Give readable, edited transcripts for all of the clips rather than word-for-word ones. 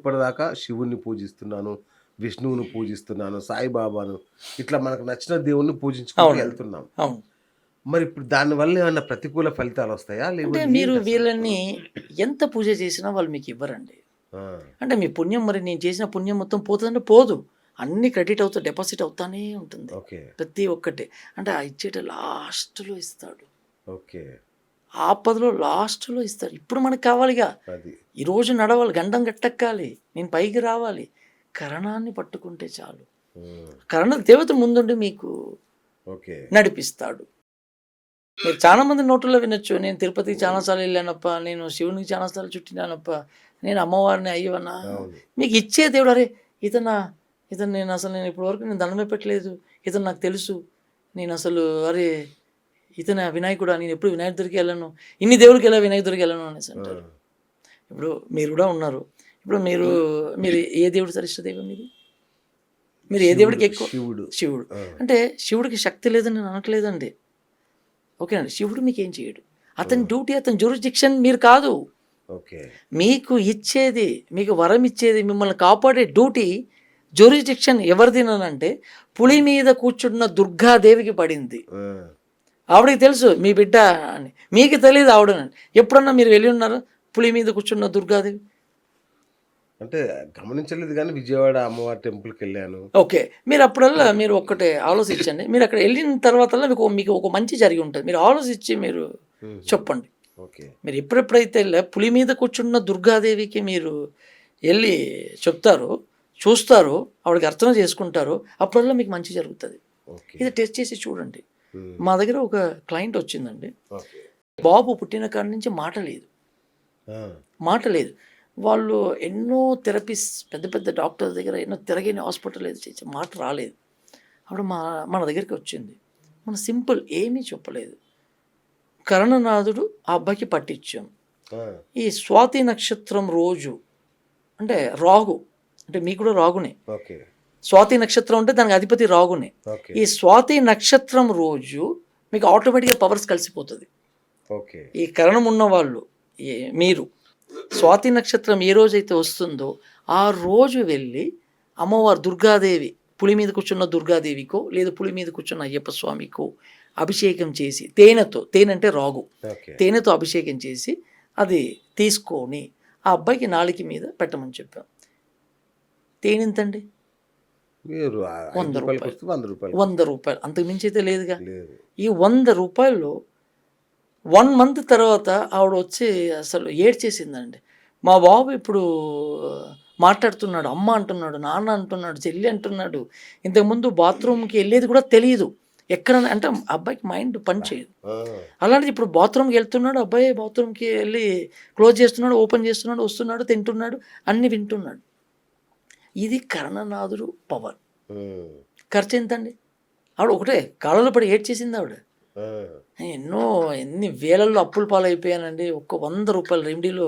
ఇప్పటిదాకా శివుడిని పూజిస్తున్నాను, విష్ణువుని పూజిస్తున్నాను, సాయిబాబాను ఇట్లా మనకు నచ్చిన దేవుడిని పూజించుకుంటూ అవునండి. వెళ్తున్నాం. అవును. మరి ఇప్పుడు దానివల్ల ఏమన్నా ప్రతికూల ఫలితాలొస్తాయా? అంటే లేకపోతే మీరు ఏంటసలు? వీళ్ళని ఎంత పూజ చేసినా వాళ్ళు మీకివ్వరండి. ఆ! అంటే మీ పుణ్యం మరి నేను చేసిన పుణ్యం మొత్తం పోతదంటే పోదు. అన్నీ క్రెడిట్ అవుతా డిపాజిట్ అవుతానే ఉంటుంది. ఓకే. ప్రతి ఒక్కటి. అంటే ఆ ఇచ్చేట లాస్ట్‌లో ఇస్తాడు. ఓకే. ఆపదలో లాస్ట్‌లో ఇస్తాడు. ఇప్పుడు మనకు కావాలిగా. అది. ఈరోజు నడవాలి, గండం గట్టెక్కాలి, నేను పైకి రావాలి. కరణాన్ని పట్టుకుంటే చాలు. హ్మ్. కరణ దేవత ముందుండి మీకు ఓకే. నడిపిస్తాడు. మీరు చాలా మంది నోటుల్లో వినొచ్చు. నేను తిరుపతికి చాలా సార్లు ఎళ్ళానప్పా, నేను శివునికి చాలా సార్లు చుట్టినానప్పా, నేను అమ్మవారిని అయ్యవనా. అవును. మీకు ఇచ్చే దేవుడు అరే! ఇతనా? ఇతను నేను ఇప్పటి వరకు నేను దండమే పెట్టలేదు. ఇతను నాకు తెలుసు. నేనసలు అరే! ఇతనా వినాయకుడా? నేనెప్పుడు వినాయకుడి దగ్గరికి ఎళ్ళను. ఇన్ని దేవుడికెలా వినాయకుడి దగ్గరికి ఎళ్ళను అనేసి ఆ! అంటారు. ఇప్పుడు మీరు గూడా ఉన్నారు. ఇప్పుడు మీరు ఏ దేవుడు సార్ ఇష్ట దైవం మీది? మీరు ఏ శివుడు. దేవుడికి ఎక్కువ? శివుడు. శివుడు. ఆ! అంటే శివుడికి శక్తి లేదని నేను అనట్లేదండి. ఓకేనండి. శివుడు మీకేం చేయడు. అతని హ్మ్. డ్యూటీ, అతని జ్యూరిస్డిక్షన్ మీరు కాదు. ఓకే. మీకు ఇచ్చేది, మీకు వరం ఇచ్చేది, మిమ్మల్ని కాపాడే డ్యూటీ, జ్యూరిస్డిక్షన్ ఎవరిదినంటే పులి మీద కూర్చున్న దుర్గాదేవికి పడింది. ఆ! ఆవిడకి తెలుసు మీ బిడ్డ అని. మీకు తెలీదు ఆవిడనని. ఎప్పుడన్నా మీరు వెళ్ళి ఉన్నారా? పులి మీద కూర్చున్న దుర్గాదేవి? అంటే గమనించలేదు గానీ విజయవాడ అమ్మవారి టెంపుల్‌కెళ్ళాను. ఓకే. మీరప్పుడల్లా మీరు ఒక్కటే ఆలోచించండి. మీరక్కడ ఎళ్ళిన తర్వాతల్లా మీకు ఒక మంచి జరిగి ఉంటది. మీరు ఆలోచించి మీరు హుహు. చెప్పండి. ఓకే. మీరు ఎప్పుడెప్పుడైతే పులి మీద కూర్చున్న దుర్గాదేవికి మీరు ఎళ్ళి చెప్తారో, చూస్తారో, ఆవిడకి అర్చన చేసుకుంటారో, అప్పుడల్లా మీకు మంచి జరుగుతది. ఓకే. ఇది టెస్ట్ చేసి చూడండి. హ్మ్. మా దగ్గర ఒక క్లయింట్ వచ్చిందండి. ఓకే. బాబు పుట్టిన కాడి నుంచి మాట లేదు. ఆ! మాట లేదు. వాళ్ళు ఎన్నో థెరపీస్ పెద్ద పెద్ద డాక్టర్స్ దగ్గర ఎన్నో తిరగని హాస్పిటల్ ఏది చేసి మాట రాలేదు. అప్పుడు మన దగ్గరికి వచ్చింది. మనం సింపుల్ ఏమీ చెప్పలేదు. కరణనాథుడు ఆ అబ్బాయికి పట్టిచ్చాం. ఆ! ఈ స్వాతి నక్షత్రం రోజు అంటే రాహు అంటే మీకు కూడా రాగునే. ఓకే. స్వాతి నక్షత్రం అంటే దానికి అధిపతి రాగునే. ఓకే. ఈ స్వాతి నక్షత్రం రోజు మీకు ఆటోమేటిక్‌గా పవర్స్ కలిసిపోతది. ఓకే. ఈ కరణం ఉన్నవాళ్ళు మీరు స్వాతి నక్షత్రం ఏ రోజైతే వస్తుందో ఆ రోజు వెళ్ళి అమ్మవారు దుర్గాదేవి పులి మీద కూర్చున్న దుర్గాదేవికో లేదా పులి మీద కూర్చున్న అయ్యప్ప స్వామికో అభిషేకం చేసి తేనె అంటే రాగు. ఓకే. తేనెతో అభిషేకం చేసి అది తీసుకొని ఆ అబ్బాయికి నాలిక మీద పెట్టమని చెప్పాం. తేనె ఎంతండి? మీరు రూ. రూ. 100. 5 రూ. 100 రూ. 100 అంతకు మించి అయితే లేదుగా. లేదు. ఈ రూ. 100 1 మంత్ తర్వాత ఆవిడొచ్చి అసలు ఏడ్చేసిందండి. మా బాబు ఇప్పుడు మాట్లాడుతున్నాడు. అమ్మ అంటున్నాడు, నాన్న అంటున్నాడు, చెల్లి అంటున్నాడు. ఇంతకుముందు బాత్రూమ్‌కి ఎళ్ళేది కూడా తెలీదు. ఎక్కడన్నా అంటే అబ్బాయికి మైండ్ పని చేయదు. ఆ! అలాంటిది ఇప్పుడు బాత్రూమ్‌కి ఎళ్తున్నాడు. అబ్బాయి బాత్రూమ్‌కి ఎళ్ళి క్లోజ్ చేస్తున్నాడు, ఓపెన్ చేస్తున్నాడు, వస్తున్నాడు, తింటున్నాడు, అన్నీ వింటున్నాడు. ఇది కర్ణనాథుడు పవర్. హ్మ్. ఖర్చెంతండి? ఆవిడ ఒకటే కాళ్ళలో పడి ఏడ్చేసింది ఆవిడ. ఆ! ఎన్ని వేలల్లో అప్పుల పాలైపోయానండి. ఒక్క రూ. 100 రెమెడీలో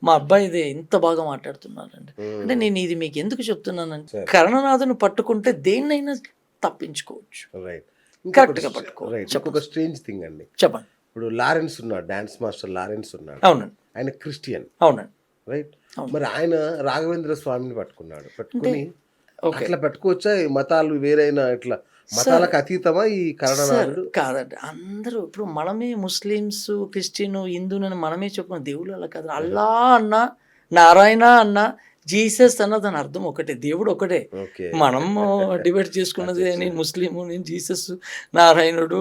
మా అబ్బాయిది ఇంత బాగా మాట్లాడుతున్నారండి. అంటే హ్మ్. నేను ఇది మీకెందుకు చెప్తున్నానంటే, సరే. కరుణనాథుని పట్టుకుంటే దేన్నైనా తప్పించుకోవచ్చు. రైట్. కరెక్ట్‌గా పట్టుకోవాలి. రైట్. ఇంకొక చెప్పండి. స్ట్రేంజ్ థింగ్ అండి. చెప్పండి. ఇప్పుడు లారెన్స్ ఉన్నాడు. డాన్స్ మాస్టర్ లారెన్స్ ఉన్నాడు. అవునండి. ఆయన క్రిస్టియన్. అవునండి. రైట్. అవును. మరి ఆయన రాఘవేంద్ర స్వామిని పట్టుకున్నాడు. అంటే పట్టుకొని ఓకే. అట్లా పట్టుకోవచ్చా? ఈ మతాలు వేరైనా ఇట్లా సార్ మతాలకు అతీతమా ఈ సార్ కరుణనాథుడు? కాదండి. అందరూ ఇప్పుడు మనమే ముస్లిమ్స్, క్రిస్టియన్, హిందువులని మనమే చెప్పుకున్నాం. దేవుళ్ళు అలా కాదు. అల్లా అన్నా, నారాయణ అన్నా, జీసస్ అన్న దాని అర్థం ఒకటే. దేవుడు ఒకటే. ఓకే. మనము డిబేట్ చేసుకున్నది అచ్చచ్చా! నేను ముస్లిము, నేను జీసస్, నారాయణుడు,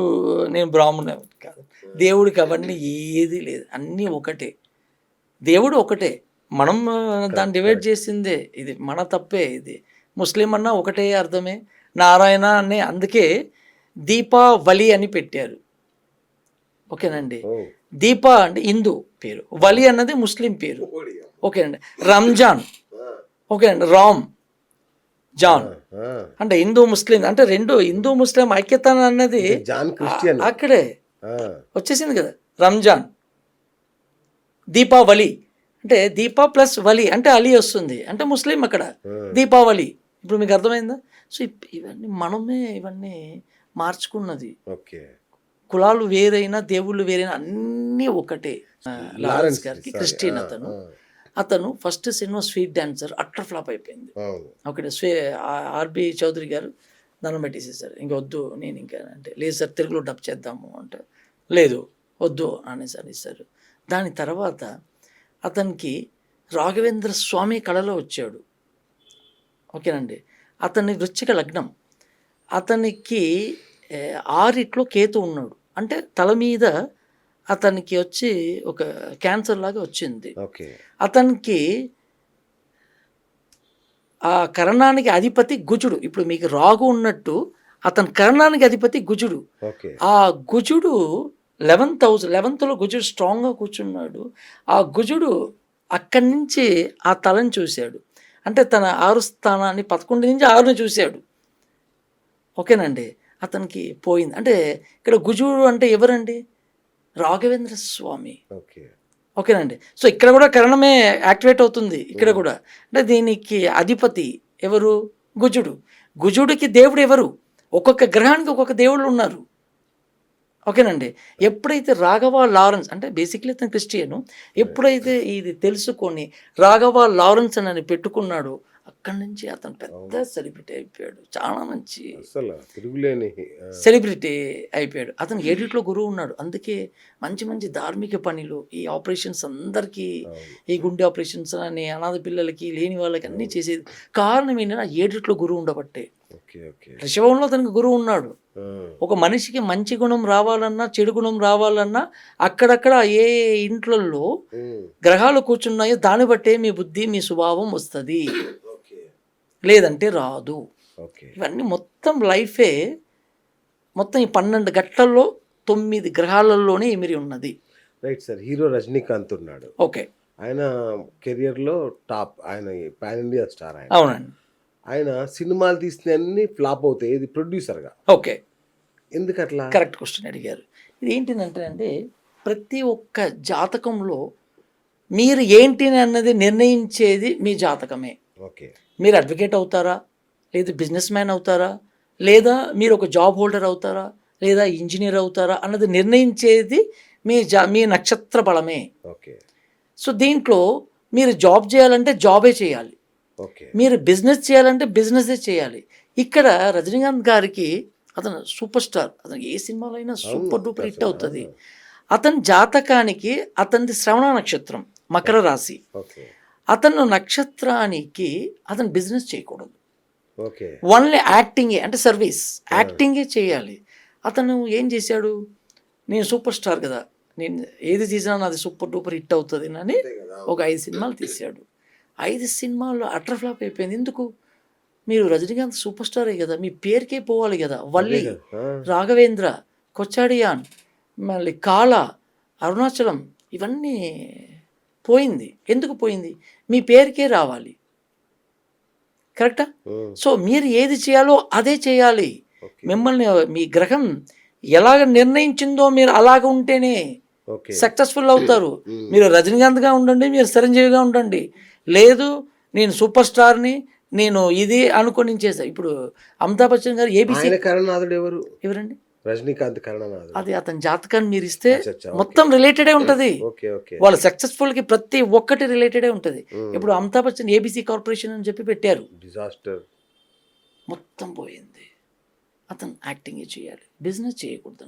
నేను బ్రాహ్మణ కాదు. దేవుడికి అవన్నీ ఏది లేదు. అన్నీ ఒకటే. దేవుడు ఒకటే. మనం దాన్ని కరెక్ట్. Divide correct. చేసిందే. ఇది మన తప్పే ఇది. ముస్లిం అన్నా ఒకటే అర్థమే. నారాయణ అనే అందుకే దీపావళి అని పెట్టారు. ఓకేనండి. ఓహ్! దీప అంటే హిందూ పేరు. వలి అన్నది ముస్లిం పేరు. ఓకేనండి. రంజాన్ ఆ! ఓకేనండి. రామ్, ఆ! జాన్ ఆ! అంటే హిందూ, ముస్లిం అంటే 2 హిందూ, ముస్లిం ఐక్యత అన్నది అంటే జాన్ క్రిస్టియన్. అక్కడే ఆ! వచ్చేసింది కదా! రంజాన్, దీపావళి అంటే దీప ప్లస్ వలి అంటే అలీ వస్తుంది. అంటే ముస్లిం అక్కడ. ఆ! దీపావళి. ఇప్పుడు మీకు అర్థమైందా? సో, ఇవన్నీ మనమే ఇవన్నీ మార్చుకున్నది. ఓకే. కులాలు వేరైనా, దేవుళ్ళు వేరైనా అన్నీ ఒకటే. లారెన్స్ లారెన్స్ గారికి సారీ. ఆ! క్రిస్టియన్ అతను. ఆ! అతను first cinema sweet dancer utter flop అయిపోయింది. అవును. ఒకటి ఆర్బి చౌదరి గారు దండం పెట్టేసేసారు, ఇంక వద్దు నేను ఇంకా అంటే, లేదు సార్ తెలుగులో డబ్ చేద్దాము అంటే, లేదు వద్దు అనేసి అనేసారు. దాని తర్వాత అతనికి రాఘవేంద్ర స్వామి కళలో వచ్చాడు. ఓకేనండి. అతని వృశ్చిక లగ్నం, అతనికి 6 కేతు ఉన్నాడు. అంటే తల మీద అతనికి వచ్చి ఒక క్యాన్సర్ లాగా వచ్చింది. ఓకే. అతనికి ఆ కరణానికి అధిపతి కుజుడు. ఇప్పుడు మీకు రాగు ఉన్నట్టు అతని కరణానికి అధిపతి కుజుడు. ఓకే. ఆ కుజుడు 11th లో కుజుడు స్ట్రాంగ్గా కూర్చున్నాడు. ఆ కుజుడు అక్కడి నుంచి ఆ తలని చూశాడు. అంటే తన 6 స్థానాన్ని 11 నుంచి 6ని చూశాడు. ఓకేనండి. అతనికి పోయింది. అంటే ఇక్కడ కుజుడు అంటే ఎవరండి? రాఘవేంద్ర స్వామి. ఓకే. ఓకేనండి. సో ఇక్కడ కూడా కరణమే యాక్టివేట్ అవుతుంది ఇక్కడ కూడా. అంటే దీనికి అధిపతి ఎవరు? కుజుడు. కుజుడికి దేవుడు ఎవరు? ఒక్కొక్క గ్రహానికి ఒక్కొక్క దేవుళ్ళు ఉన్నారు. ఓకేనండి. ఎప్పుడైతే రాఘవ లారెన్స్ అంటే బేసిక్లీ అతను క్రిస్టియను, ఎప్పుడైతే ఇది తెలుసుకొని రాఘవ లారెన్స్ అని పెట్టుకున్నాడో అక్కడి నుంచి అతను పెద్ద సెలబ్రిటీ అయిపోయాడు. చాలా మంచి అసలు తిరుగులేని సెలబ్రిటీ అయిపోయాడు. అతను 7 గురువు ఉన్నాడు. అందుకే మంచి మంచి ధార్మిక పనులు, ఈ ఆపరేషన్స్ అందరికీ, ఈ గుండె ఆపరేషన్స్ అని అనాథ పిల్లలకి లేని వాళ్ళకి అన్నీ చేసేది కారణం ఏంటంటే 7 గురువు ఉండబట్టే. ఓకే. ఓకే. రిషభంలో అతనికి గురువు ఉన్నాడు. ఒక మనిషికి మంచి గుణం రావాలన్నా చెడు గుణం రావాలన్నా అక్కడక్కడ ఏ ఇంట్లలో గ్రహాలు కూర్చున్నాయో దాన్ని బట్టే మీ బుద్ధి మీ స్వభావం వస్తుంది, లేదంటే రాదు. ఇవన్నీ మొత్తం లైఫే మొత్తం ఈ 12 గంటల్లో 9 గ్రహాలలోనే ఇమిరి ఉన్నది. Right sir. హీరో రజనీకాంత్ ఉన్నాడు. ఓకే. ఆయన కెరియర్లో టాప్, ఆయన పాన్ ఇండియా స్టార్. ఆయన అవునండి. ఆయన సినిమాలు తీసిన అన్ని ఫ్లాప్ అవుతాయి, ఇది ప్రొడ్యూసర్గా. ఓకే. ఎందుకు అట్లా? కరెక్ట్ క్వశ్చన్ అడిగారు. ఇది ఏంటిదంటే అండి, ప్రతి ఒక్క జాతకంలో మీరు ఏంటి అన్నది నిర్ణయించేది మీ జాతకమే. ఓకే. మీరు అడ్వకేట్ అవుతారా, లేదా బిజినెస్ మ్యాన్ అవుతారా, లేదా మీరు ఒక జాబ్ హోల్డర్ అవుతారా, లేదా ఇంజనీర్ అవుతారా అన్నది నిర్ణయించేది మీ నక్షత్ర బలమే. ఓకే. సో దీంట్లో మీరు జాబ్ చేయాలంటే జాబే చేయాలి, ఓకే. మీరు బిజినెస్ చేయాలంటే బిజినెసే చేయాలి. ఇక్కడ రజనీకాంత్ గారికి అతను సూపర్ స్టార్, అతను ఏ సినిమాలో అయినా సూపర్ డూపర్ హిట్ అవుతుంది. అతని జాతకానికి అతనిది శ్రవణ నక్షత్రం, మకర రాశి. ఓకే. అతను నక్షత్రానికి అతను బిజినెస్ చేయకూడదు, ఓకే. ఓన్లీ యాక్టింగే, అంటే సర్వీస్ యాక్టింగే చేయాలి. అతను ఏం చేశాడు, నేను సూపర్ స్టార్ కదా, నేను ఏది తీసినా నాది సూపర్ డూపర్ హిట్ అవుతుంది అని ఒక 5 సినిమాలు తీశాడు. 5 సినిమాల్లో అటర్ ఫ్లాప్ అయిపోయింది. ఎందుకు? మీరు రజనీకాంత్ సూపర్ స్టారే కదా, మీ పేరుకే పోవాలి కదా. వల్లి, రాఘవేంద్ర, కొచ్చాడియాన్, మళ్ళీ కాళ, అరుణాచలం, ఇవన్నీ పోయింది. ఎందుకు పోయింది? మీ పేరుకే రావాలి. కరెక్టా? సో మీరు ఏది చేయాలో అదే చేయాలి. మిమ్మల్ని మీ గ్రహం ఎలాగ నిర్ణయించిందో మీరు అలాగ ఉంటేనే సక్సెస్ఫుల్ అవుతారు. మీరు రజనీకాంత్గా ఉండండి, మీరు చిరంజీవిగా ఉండండి, లేదు నేను సూపర్ స్టార్ని, నేను ఇది అనుకొని చేస్తా. ఇప్పుడు అమితాబ్ బచ్చన్ గారు ఏబీసీ కరణాథుడు ఎవరండి? రజనీకాంత్ కరణాథుడు. అది అతని జాతకాన్ని మీరు ఇస్తే మొత్తం రిలేటెడే ఉంటుంది. వాళ్ళ సక్సెస్ఫుల్కి ప్రతి ఒక్కటి రిలేటెడే ఉంటుంది. ఇప్పుడు అమితాబ్ బచ్చన్ ఏబీసీ కార్పొరేషన్ అని చెప్పి పెట్టారు, డిజాస్టర్ మొత్తం పోయింది. అతను యాక్టింగే చేయాలి, బిజినెస్ చేయకూడదు.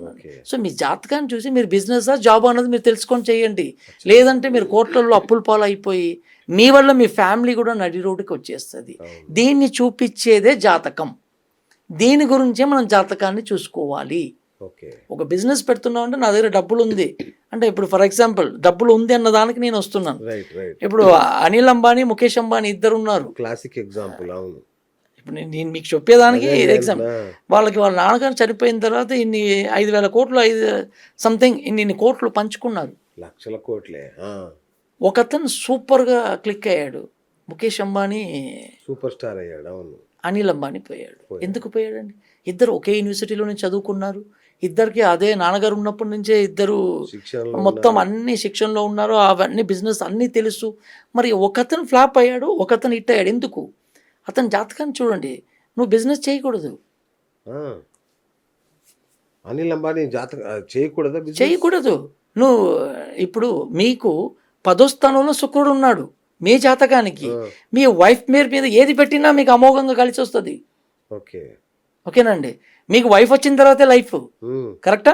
సో మీ జాతకాన్ని చూసి మీరు బిజినెస్ జాబ్ అన్నది మీరు తెలుసుకొని చేయండి. లేదంటే మీరు కోట్లలో అప్పుల పాలు అయిపోయి మీ వల్ల మీ ఫ్యామిలీ కూడా నడి రోడ్డుకి వచ్చేస్తుంది. దీన్ని చూపించేదే జాతకం. దీని గురించే మనం జాతకాన్ని చూసుకోవాలి. ఒక బిజినెస్ పెడుతున్నాం అంటే నా దగ్గర డబ్బులు ఉంది అంటే, ఇప్పుడు ఫర్ ఎగ్జాంపుల్ డబ్బులు ఉంది అన్న దానికి నేను వస్తున్నాను. ఇప్పుడు అనిల్ అంబానీ, ముఖేష్ అంబానీ ఇద్దరు ఉన్నారు, క్లాసిక్ ఎగ్జాంపుల్. అవును. ఇప్పుడు నేను మీకు చెప్పేదానికి ఎగ్జాంపుల్. వాళ్ళ నాన్నగారు చనిపోయిన తర్వాత ఇన్ని 5,000 కోట్లు, సంథింగ్ ఇన్ని కోట్లు పంచుకున్నారు, లక్షల కోట్లే. ఒకతను సూపర్గా క్లిక్ అయ్యాడు, ముఖేష్ అంబానీ సూపర్ స్టార్ అయ్యాడు. అవును. అనిల్ అంబానీ పోయాడు. ఎందుకు పోయాడండి? ఇద్దరు ఒకే యూనివర్సిటీలోనే చదువుకున్నారు, ఇద్దరికి అదే నాన్నగారు ఉన్నప్పటి నుంచే ఇద్దరు మొత్తం అన్ని శిక్షణలో ఉన్నారు, అవన్నీ బిజినెస్ అన్నీ తెలుసు. మరి ఒకతను ఫ్లాప్ అయ్యాడు, ఒకతను హిట్ అయ్యాడు. ఎందుకు? అతని జాతకాన్ని చూడండి. నువ్వు బిజినెస్ చేయకూడదు. అనిల్ అంబానీ జాతకం చేయకూడదు, చేయకూడదు. నువ్వు ఇప్పుడు మీకు 10వ స్థానంలో శుక్రుడు ఉన్నాడు, మీ జాతకానికి మీ వైఫ్ మీద ఏది పెట్టినా మీకు అమోఘంగా కలిసి వస్తుంది. ఓకే. ఓకేనండి. మీకు వైఫ్ వచ్చిన తర్వాతే లైఫ్. కరెక్టా?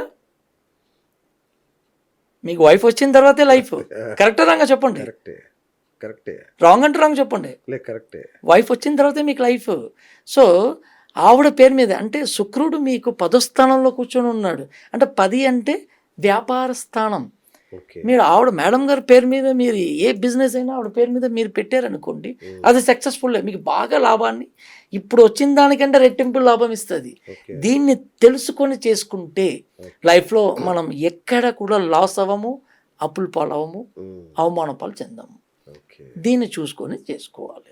మీకు వైఫ్ వచ్చిన తర్వాతే లైఫ్. కరెక్టా రాంగా చెప్పండి. కరెక్టే. రాంగ్ అంటే రాంగ్ చెప్పండి. కరెక్టే. వైఫ్ వచ్చిన తర్వాతే మీకు లైఫ్. సో ఆవిడ పేరు మీద అంటే శుక్రుడు మీకు 10వ స్థానంలో కూర్చొని ఉన్నాడు. అంటే 10 అంటే వ్యాపార స్థానం. మీరు ఆవిడ మేడం గారి పేరు మీద మీరు ఏ బిజినెస్ అయినా ఆవిడ పేరు మీద మీరు పెట్టారనుకోండి, అది సక్సెస్ఫుల్. మీకు బాగా లాభాన్ని ఇప్పుడు వచ్చిన దానికంటే రెట్టింపు లాభం ఇస్తుంది. దీన్ని తెలుసుకొని చేసుకుంటే లైఫ్లో మనం ఎక్కడ కూడా లాస్ అవ్వము, అప్పుల పాలవము, అవమాన పాలు చెందము. దీన్ని చూసుకొని చేసుకోవాలి.